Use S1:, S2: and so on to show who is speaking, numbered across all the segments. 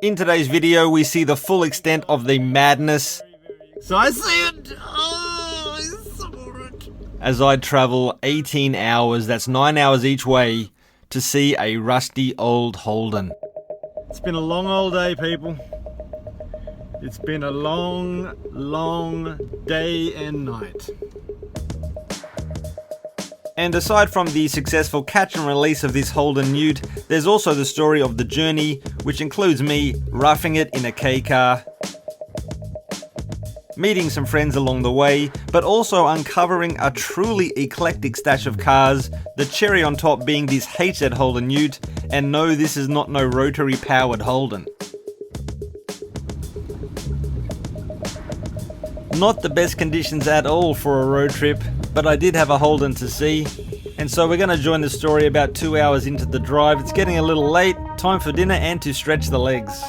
S1: In today's video, we see the full extent of the madness.
S2: So I see it. Oh, I saw it.
S1: As I travel 18 hours, that's 9 hours each way, to see a rusty old Holden.
S2: It's been a long old day, people. It's been a long, long day and night.
S1: And aside from the successful catch and release of this Holden Ute, there's also the story of the journey, which includes me roughing it in a K car, meeting some friends along the way, but also uncovering a truly eclectic stash of cars, the cherry on top being this HZ Holden Ute, and no, this is not no rotary powered Holden. Not the best conditions at all for a road trip, but I did have a Holden to see, and so we're going to join the story about 2 hours into the drive. It's getting a little late, time for dinner and to stretch the legs.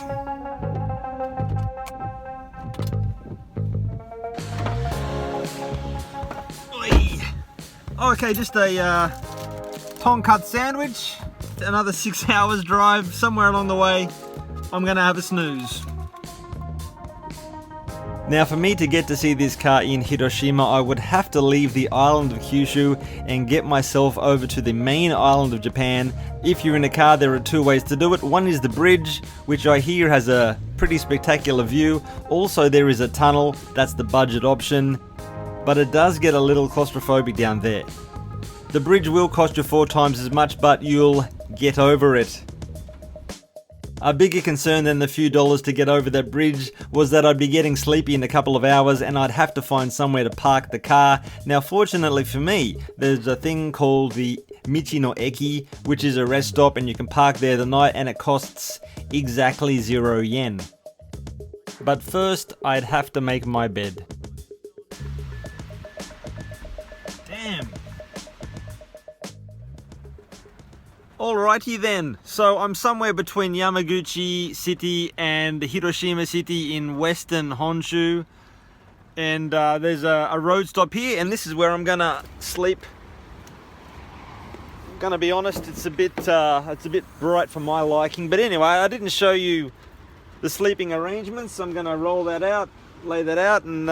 S2: Okay, just a tongue-cut sandwich. Another 6 hours drive. Somewhere along the way, I'm going to have a snooze.
S1: Now, for me to get to see this car in Hiroshima, I would have to leave the island of Kyushu and get myself over to the main island of Japan. If you're in a car, there are two ways to do it. One is the bridge, which I hear has a pretty spectacular view. Also, there is a tunnel. That's the budget option. But it does get a little claustrophobic down there. The bridge will cost you 4 times as much, but you'll get over it. A bigger concern than the few dollars to get over that bridge was that I'd be getting sleepy in a couple of hours and I'd have to find somewhere to park the car. Now, fortunately for me, there's a thing called the Michi no Eki, which is a rest stop, and you can park there the night and it costs exactly 0 yen. But first, I'd have to make my bed.
S2: Damn.
S1: Alrighty then, so I'm somewhere between Yamaguchi City and Hiroshima City in western Honshu, and there's a road stop here, and this is where I'm gonna sleep. I'm gonna be honest, it's a bit bright for my liking, but anyway, I didn't show you the sleeping arrangements. I'm gonna roll that out, lay that out, and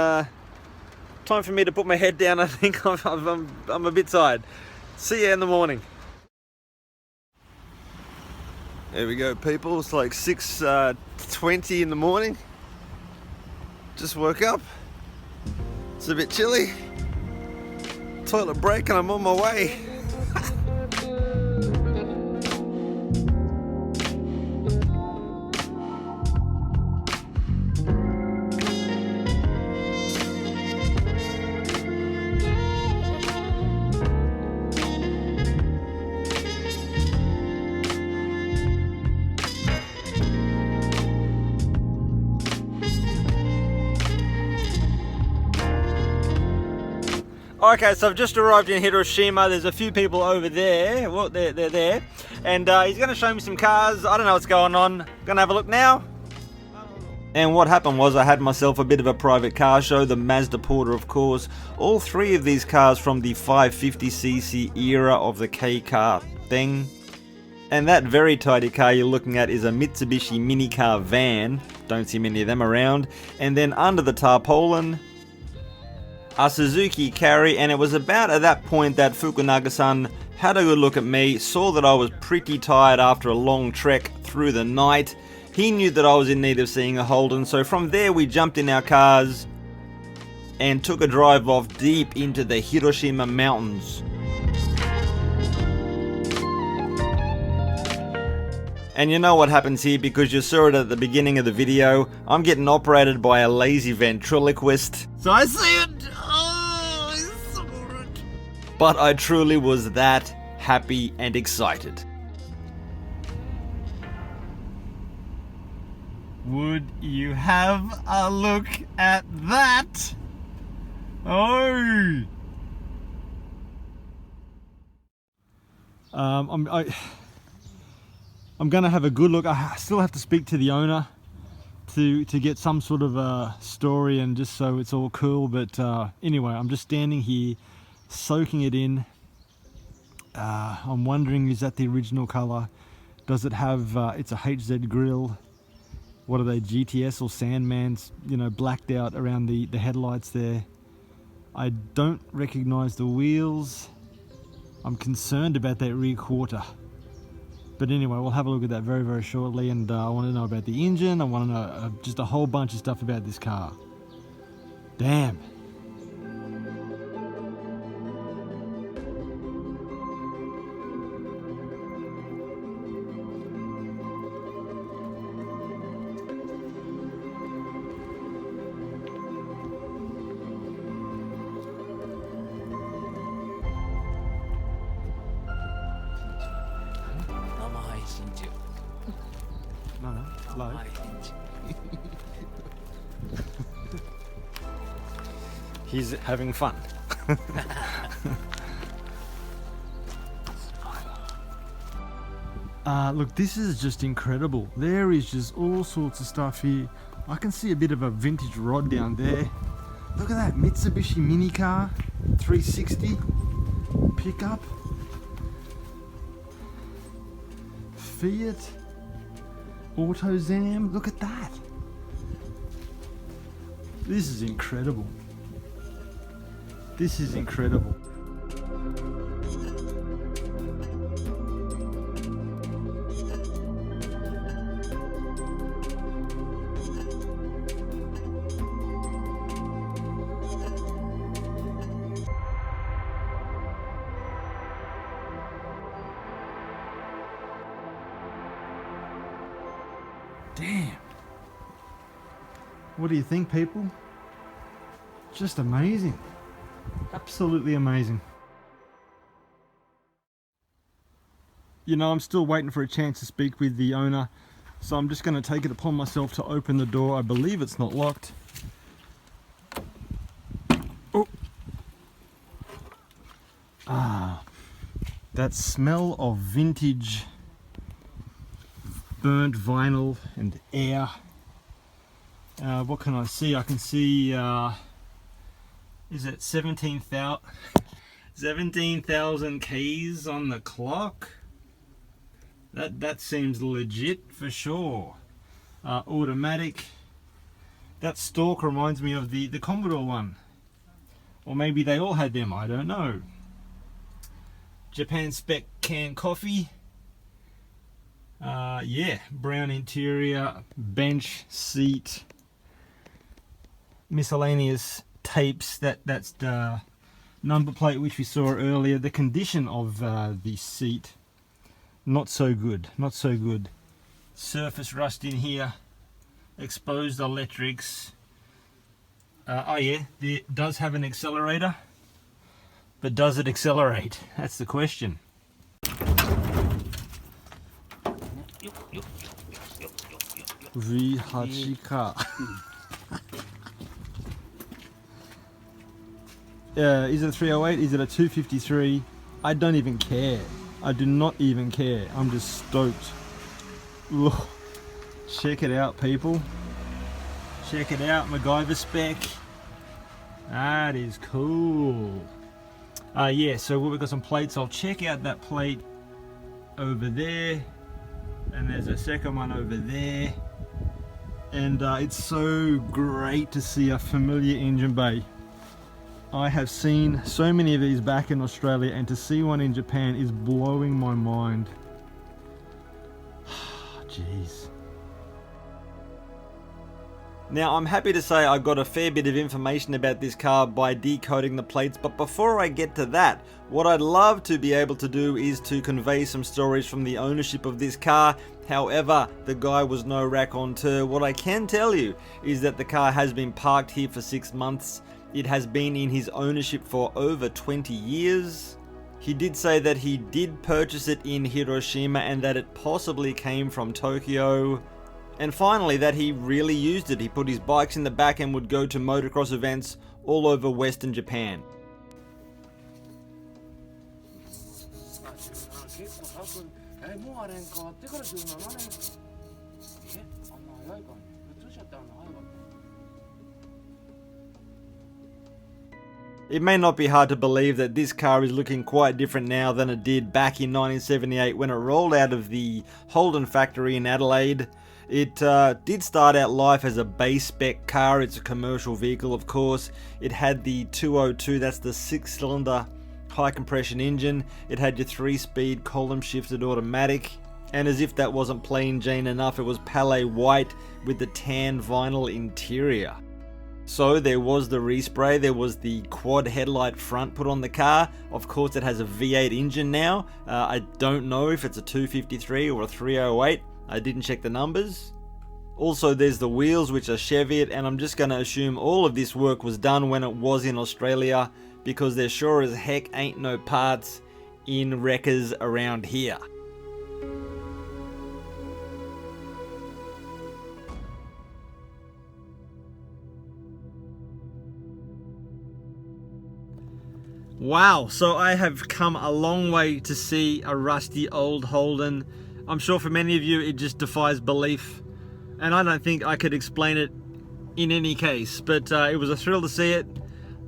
S1: time for me to put my head down. I think I'm a bit tired. See you in the morning. There we go, people. It's like 6:20 in the morning. Just woke up. It's a bit chilly. Toilet break and I'm on my way. Okay, so I've just arrived in Hiroshima. There's a few people over there. Well, they're there. And he's going to show me some cars. I don't know what's going on. Going to have a look now. And what happened was I had myself a bit of a private car show. The Mazda Porter, of course. All 3 of these cars from the 550cc era of the K car thing. And that very tidy car you're looking at is a Mitsubishi minicar van. Don't see many of them around. And then under the tarpaulin, a Suzuki Carry, and it was about at that point that Fukunaga-san had a good look at me, saw that I was pretty tired after a long trek through the night. He knew that I was in need of seeing a Holden, so from there we jumped in our cars and took a drive off deep into the Hiroshima mountains. And you know what happens here, because you saw it at the beginning of the video. I'm getting operated by a lazy ventriloquist.
S2: So I see it. Oh, I saw it.
S1: But I truly was that happy and excited.
S2: Would you have a look at that? Oh. I'm gonna have a good look. I still have to speak to the owner to get some sort of a story, and just so it's all cool. But anyway, I'm just standing here soaking it in. I'm wondering, is that the original color? Does it have, it's a HZ grill, what are they, GTS or Sandmans, you know, blacked out around the headlights there. I don't recognize the wheels. I'm concerned about that rear quarter. But anyway, we'll have a look at that very, very shortly. And I want to know about the engine. I want to know just a whole bunch of stuff about this car. Damn. No, live.
S1: He's having fun.
S2: Look, this is just incredible. There is just all sorts of stuff here. I can see a bit of a vintage rod down there. Look at that Mitsubishi mini car, 360 pickup. Fiat Autozam, look at that. This is incredible. This is incredible. Damn. What do you think, people? Just amazing. Absolutely amazing. You know, I'm still waiting for a chance to speak with the owner, so I'm just going to take it upon myself to open the door. I believe it's not locked. Oh. Ah, that smell of vintage burnt vinyl and air. What can I see? I can see, is it 17,000 keys on the clock? That seems legit for sure. Automatic. That stalk reminds me of the Commodore one. Or maybe they all had them, I don't know. Japan spec canned coffee. Yeah, brown interior, bench, seat, miscellaneous tapes. That's the number plate which we saw earlier. The condition of the seat, not so good, not so good. Surface rust in here, exposed electrics. Oh yeah, it does have an accelerator, but does it accelerate? That's the question. V8 is it a 308? Is it a 253? I don't even care. I do not even care. I'm just stoked. Look, check it out, people. Check it out, MacGyver spec. That is cool. Yeah, so we've got some plates. I'll check out that plate over there. And there's a second one over there. And it's so great to see a familiar engine bay. I have seen so many of these back in Australia, and to see one in Japan is blowing my mind. Jeez.
S1: Now, I'm happy to say I got a fair bit of information about this car by decoding the plates, but before I get to that, what I'd love to be able to do is to convey some stories from the ownership of this car. However, the guy was no raconteur. What I can tell you is that the car has been parked here for 6 months. It has been in his ownership for over 20 years. He did say that he did purchase it in Hiroshima and that it possibly came from Tokyo. And finally, that he really used it. He put his bikes in the back and would go to motocross events all over Western Japan. It may not be hard to believe that this car is looking quite different now than it did back in 1978 when it rolled out of the Holden factory in Adelaide. It did start out life as a base spec car. It's a commercial vehicle, of course. It had the 202, that's the 6-cylinder high compression engine. It had your 3-speed column shifted automatic. And as if that wasn't plain Jane enough, it was palette white with the tan vinyl interior. So there was the respray, there was the quad headlight front put on the car. Of course it has a V8 engine now. I don't know if it's a 253 or a 308. I didn't check the numbers. Also there's the wheels, which are Cheviot, and I'm just going to assume all of this work was done when it was in Australia, because there sure as heck ain't no parts in wreckers around here. Wow, so I have come a long way to see a rusty old Holden. I'm sure for many of you it just defies belief, and I don't think I could explain it in any case, but it was a thrill to see it.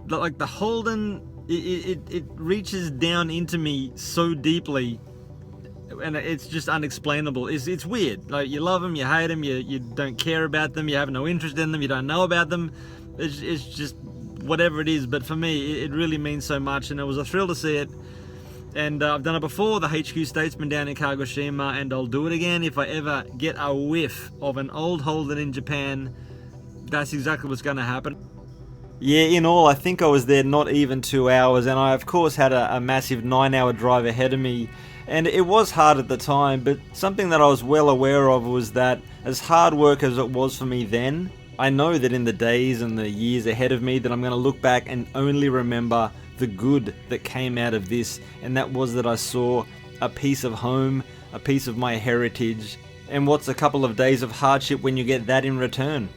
S1: Like the Holden, it reaches down into me so deeply, and it's just unexplainable. It's weird. Like, you love them, you hate them, you don't care about them, you have no interest in them, you don't know about them. It's just whatever it is, but for me it really means so much, and it was a thrill to see it. And I've done it before, the HQ Statesman down in Kagoshima, and I'll do it again if I ever get a whiff of an old Holden in Japan. That's exactly what's going to happen. Yeah, in all, I think I was there not even 2 hours, and I of course had a massive 9-hour drive ahead of me. And it was hard at the time, but something that I was well aware of was that as hard work as it was for me then, I know that in the days and the years ahead of me that I'm going to look back and only remember the good that came out of this, and that was that I saw a piece of home, a piece of my heritage, and what's a couple of days of hardship when you get that in return?